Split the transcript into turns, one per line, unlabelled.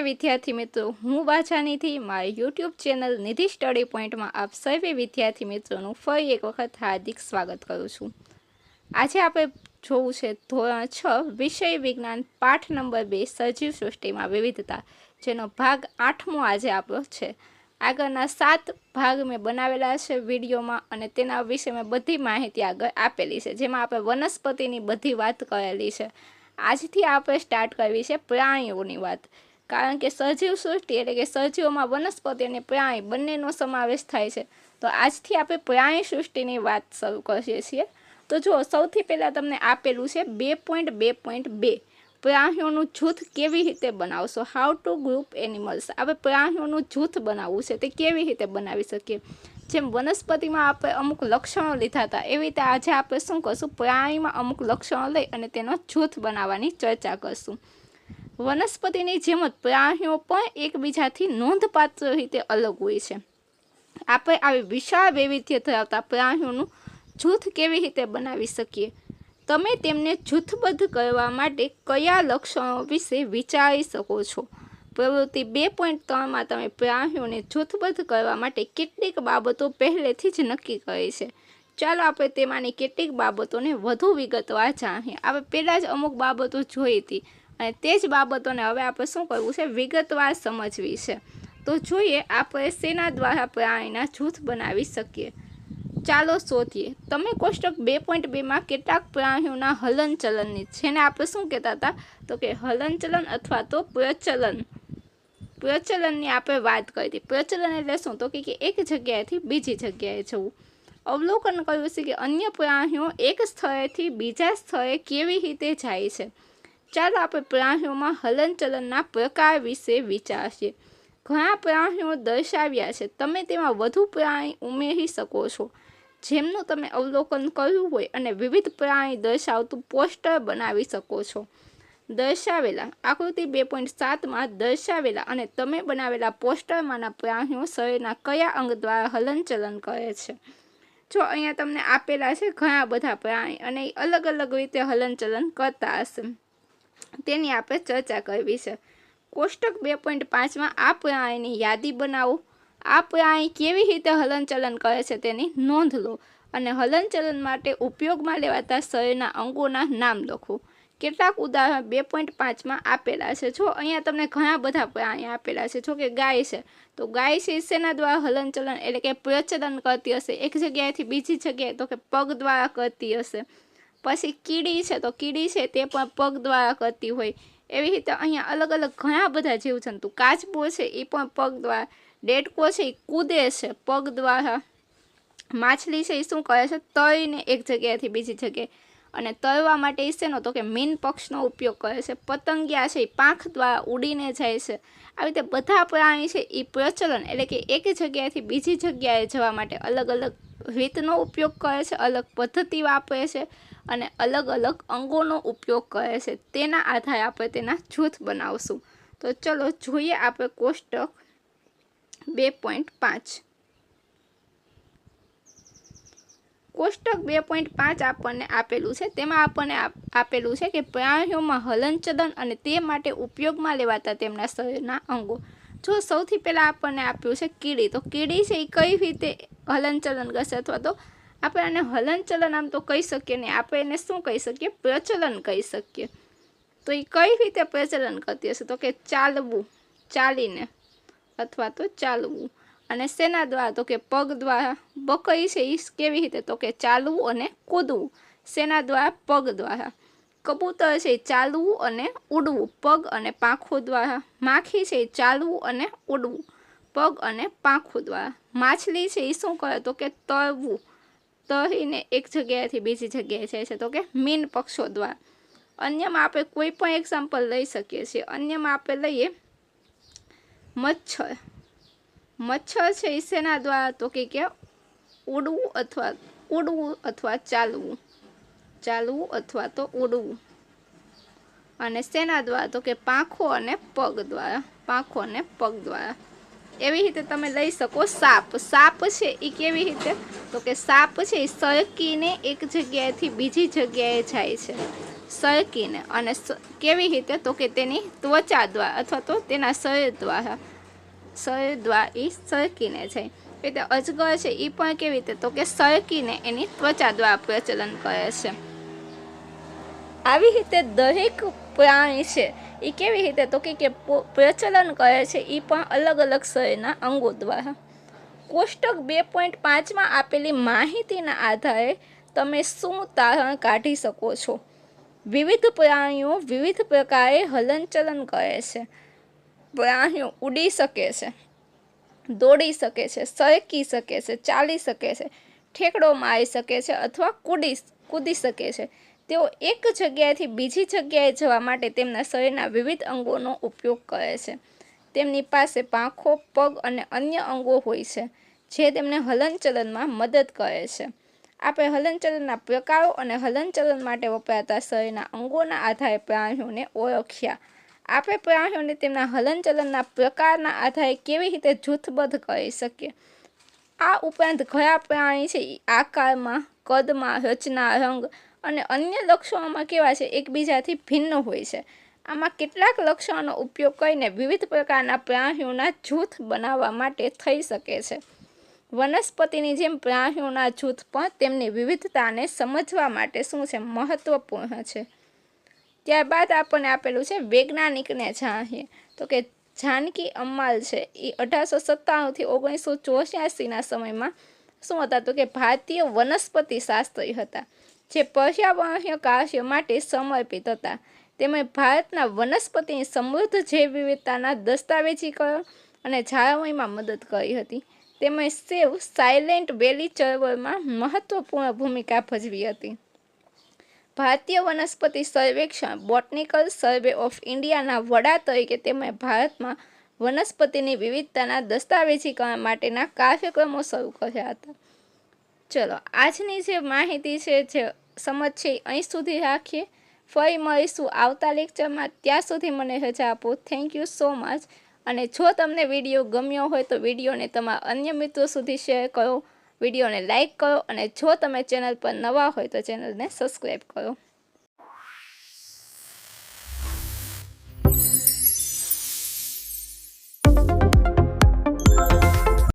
विद्यार्थी मित्रों हूँ वाछानी थी मारी यूट्यूब चेनल निधि स्टडी पॉइंट में आप सर्वे विद्यार्थी मित्रों फरी एक वखत हार्दिक स्वागत करूँ छूँ। आज आप जोवुं छे धोरण 6 विषय विज्ञान पाठ नंबर 2 सजीव सृष्टि में विविधता जेनो भाग 8मो आज आपणो छे। आगळना 7 भाग में बनावेला छे विडियो में अने तेना विषय में बधी माहिती आगळ आपेली छे, जेमां आपणे वनस्पतिनी बधी वात करेली छे। आजथी आपणे स्टार्ट करवी छे प्राणीओनी वात, कारण के सजीव सृष्टि एटले के सजीवों में वनस्पति और प्राणी बंनेनो समावेश थाय छे। तो आजथी आपणे प्राणी सृष्टिनी वात शरू करीए छीए। तो जो सौथी पहेला तमने आपेलुं छे 2.2.2 प्राणीओनुं जूथ केवी रीते बनावशो, हाउ टू ग्रुप एनिमल्स। आपणे प्राणीओनुं जूथ बनाववुं छे ते केवी रीते बनावी शकीए। जेम वनस्पति में आपणे अमुक लक्षणों लीधा था एवी रीते आज आपणे शुं करशुं, प्राणी में अमुक लक्षणों लई अने तेनो जूथ बनाववानी चर्चा करशुं। वनस्पतिनी जेम ज प्राणीओ पण एकबीजाथी नोंधपात्र रीते अलग होय छे। आपणे आवी विशाळ वैविध्य धरावता प्राणीओनुं जूथ केवी रीते बनावी शकीए। तमे तेमने जूथबद्ध करवा माटे कया लक्षणों विશે विचारी शको छो। प्रवृत्ति 2.3 में तमे प्राणीओने जूथबद्ध करवा माटे કેટલીક બાબતો પહેલેથી જ નક્કી કરી છે। ચાલો આપણે તેમાંની કેટલીક બાબતોને વધુ વિગતવાર જાણીએ। આપણે પહેલા જ અમુક બાબતો જોઈ હતી અને તે જ બાબતોને હવે આપણે શું કરવું છે, વિગતવાર સમજવી છે। તો જોઈએ આપણે શેના દ્વારા પ્રાણીના જૂથ બનાવી શકીએ। ચાલો શોધીએ। તમે કોષ્ટક 2.2 માં કેટલાક પ્રાણીઓના હલનચલનની, જેને આપણે શું કહેતા હતા, તો કે હલનચલન અથવા તો પ્રચલનની આપણે વાત કરી હતી। પ્રચલન એટલે શું, તો કે એક જગ્યાએથી બીજી જગ્યાએ જવું। અવલોકન કર્યું છે કે અન્ય પ્રાણીઓ એક સ્થળેથી બીજા સ્થળે કેવી રીતે જાય છે। ચાલો આપણે પ્રાણીઓમાં હલનચલનના પ્રકાર વિશે વિચારીએ। ઘણા પ્રાણીઓ દર્શાવ્યા છે, તમે તેમાં વધુ પ્રાણી ઉમેરી શકો છો જેમનું તમે અવલોકન કર્યું હોય અને વિવિધ પ્રાણી દર્શાવતું પોસ્ટર બનાવી શકો છો। દર્શાવેલા આકૃતિ 2.7 માં દર્શાવેલા અને તમે બનાવેલા પોસ્ટરમાંના પ્રાણીઓ શરીરના કયા અંગ દ્વારા હલનચલન કરે છે। જો અહીંયા તમને આપેલા છે ઘણા બધા પ્રાણી અને અલગ અલગ રીતે હલનચલન કરતા હશે, તેની આપણે ચર્ચા કરવી છે। કોષ્ટક 2.5 માં આ પ્રાણીની યાદી બનાવો। આ પ્રાણી કેવી રીતે હલનચલન કરે છે તેની નોંધ લો અને હલનચલન માટે ઉપયોગમાં લેવાતા શરીરના અંગોના નામ લખો। કેટલાક ઉદાહરણ 2.5 માં આપેલા છે। જો અહીંયા તમને ઘણા બધા પ્રાણી આપેલા છે। જો કે ગાય છે, તો ગાય છે શેના દ્વારા હલનચલન એટલે કે પ્રચલન કરતી હશે, એક જગ્યાએથી બીજી જગ્યાએ તો કે પગ દ્વારા કરતી હશે। પછી કીડી છે, તો કીડી છે તે પણ પગ દ્વારા કરતી હોય। એવી રીતે અહીંયા अलग अलग ઘણા બધા જીવજંતુ, કાચબો છે એ પણ પગ દ્વારા, ડેડકો છે એ કૂદે છે પગ દ્વારા, માછલી છે એ શું કરે છે, તળીને એક જગ્યાએથી બીજી જગ્યાએ, અને તળવા માટે શેનો, તો કે મીન પક્ષનો ઉપયોગ કરે છે। પતંગિયા છે એ પાંખ દ્વારા ઉડીને જાય છે। આવી રીતે બધા પ્રાણી છે એ પ્રચલન એટલે કે એક જગ્યાએથી બીજી જગ્યાએ જવા માટે અલગ અલગ રીતનો ઉપયોગ કરે છે, અલગ પદ્ધતિ વાપરે છે અને અલગ અલગ અંગોનો ઉપયોગ કરે છે। તેના આધારે આપણે તેના જૂથ બનાવશું। તો ચલો જોઈએ આપણે કોષ્ટક 2.5। કોષ્ટક 2.5 આપણને આપેલું છે। તેમાં આપણને આપેલું છે કે પ્રાણીઓમાં હલનચલન અને તે માટે ઉપયોગમાં લેવાતા તેમના શરીરના અંગો। જો સૌથી પહેલાં આપણને આપ્યું છે કીડી, તો કીડી છે એ કઈ રીતે હલનચલન કરશે, અથવા તો આપણે આને હલનચલન આમ તો કહી શકીએ નહીં, આપણે એને શું કહી શકીએ, પ્રચલન કહી શકીએ। તો એ કઈ રીતે પ્રચલન કરતી હશે, તો કે ચાલવું, ચાલીને અથવા તો ચાલવું। અને શેના દ્વારા, તો કે પગ દ્વારા। બકરી છે એ કેવી રીતે, તો કે ચાલવું અને કૂદવું, શેના દ્વારા, પગ દ્વારા। કબૂતર છે એ ચાલવું અને ઉડવું, પગ અને પાંખો દ્વારા। માખી છે એ ચાલવું અને ઉડવું, પગ અને પાંખો દ્વારા। માછલી છે એ શું કરે, તો કે તરવું, તરીને એક જગ્યાએથી બીજી જગ્યાએ જાય છે, તો કે મીન પક્ષો દ્વારા। અન્યમાં આપણે કોઈ પણ એક્ઝામ્પલ લઈ શકીએ છીએ। અન્યમાં આપણે લઈએ મચ્છર। મચ્છર છે એ શેના દ્વારા, તો કે ઉડવું અથવા ચાલવું, ચાલવું અથવા તો ઉડવું। અને શેના દ્વારા, તો કે પાંખો અને પગ દ્વારા, પાંખો અને પગ દ્વારા। એવી રીતે તમે લઈ શકો સાપ। સાપ છે એ કેવી રીતે, તો કે સાપ છે એ સરકીને એક જગ્યાએથી બીજી જગ્યાએ જાય છે। સરકીને અને કેવી રીતે તો કે તેની ત્વચા દ્વારા અથવા તો તેના શરીર દ્વારા એ સરકીને છે. એટલે અજગર છે એ પણ કેવી રીતે તો કે સરકીને એની ત્વચા દ્વારા પ્રચલન કરે છે. આવી રીતે દરેક પ્રાણી છે એ કેવી રીતે તો કે પ્રચલન કરે છે એ પણ અલગ અલગ શરીરના અંગો દ્વારા. કોષ્ટક 2.5માં આપેલી માહિતીના આધારે તમે શું તારણ કાઢી શકો છો? વિવિધ પ્રાણીઓ વિવિધ પ્રકારે હલનચલન કરે છે. પ્રાણીઓ ઉડી શકે છે, દોડી શકે છે, સરકી શકે છે, ચાલી શકે છે, ઠેકડો મારી શકે છે અથવા કૂદી શકે છે. તેઓ એક જગ્યાએથી બીજી જગ્યાએ જવા માટે તેમના શરીરના વિવિધ અંગોનો ઉપયોગ કરે છે. તેમની પાસે પાંખો, પગ અને અન્ય અંગો હોય છે જે તેમને હલનચલનમાં મદદ કરે છે. આપણે હલનચલનના પ્રકારો અને હલનચલન માટે વપરાતા શરીરના અંગોના આધારે પ્રાણીઓને ઓળખ્યા. આપણે પ્રાણીઓને તેમના હલનચલનના પ્રકારના આધારે કેવી રીતે જૂથબદ્ધ કરી શકીએ? આ ઉપરાંત ઘણા પ્રાણી છે આકારમાં, કદમાં, રચના, રંગ અને અન્ય લક્ષણોમાં કેવા છે એકબીજાથી ભિન્ન હોય છે. આમાં કેટલાક લક્ષણોનો ઉપયોગ કરીને વિવિધ પ્રકારના પ્રાણીઓના જૂથ બનાવવા માટે થઈ શકે છે. વનસ્પતિની જેમ પ્રાણીઓના જૂથ પણ તેમની વિવિધતાને સમજવા માટે શું છે મહત્વપૂર્ણ છે. ત્યારબાદ આપણને આપેલું છે વૈજ્ઞાનિકને જાણીએ. તો કે જાનકી અમ્માલ છે એ 1897થી 1984ના સમયમાં શું હતા તો કે ભારતીય વનસ્પતિ શાસ્ત્રી હતા જે પર્યાવરણીય કાર્ય માટે સમર્પિત હતા. તેમણે ભારતના વનસ્પતિની સમૃદ્ધ જૈવ વિવિધતાના દસ્તાવેજીકરણ અને જાળવણીમાં મદદ કરી હતી. તેમણે સેવ સાયલેન્ટ વેલી ચળવળમાં મહત્વપૂર્ણ ભૂમિકા ભજવી હતી. ભારતીય વનસ્પતિ સર્વેક્ષણ બોટનિકલ સર્વે ઓફ ઇન્ડિયાના વડા તરીકે તેમણે ભારતમાં વનસ્પતિની વિવિધતાના દસ્તાવેજીકરણ માટેના કાર્યક્રમો શરૂ કર્યા હતા. ચલો, આજની જે માહિતી છે, જે સમજ છે અહીં સુધી રાખીએ. ફરી મળીશું આવતા લેક્ચરમાં. ત્યાં સુધી મને રજા આપો. Thank you so much. અને જો તમને વિડીયો ગમ્યો હોય તો વિડીયોને તમારા અન્ય મિત્રો સુધી શેર કરો, વિડીયોને લાઇક કરો અને જો તમે ચેનલ પર નવા હોય તો ચેનલને સબસ્ક્રાઈબ કરો.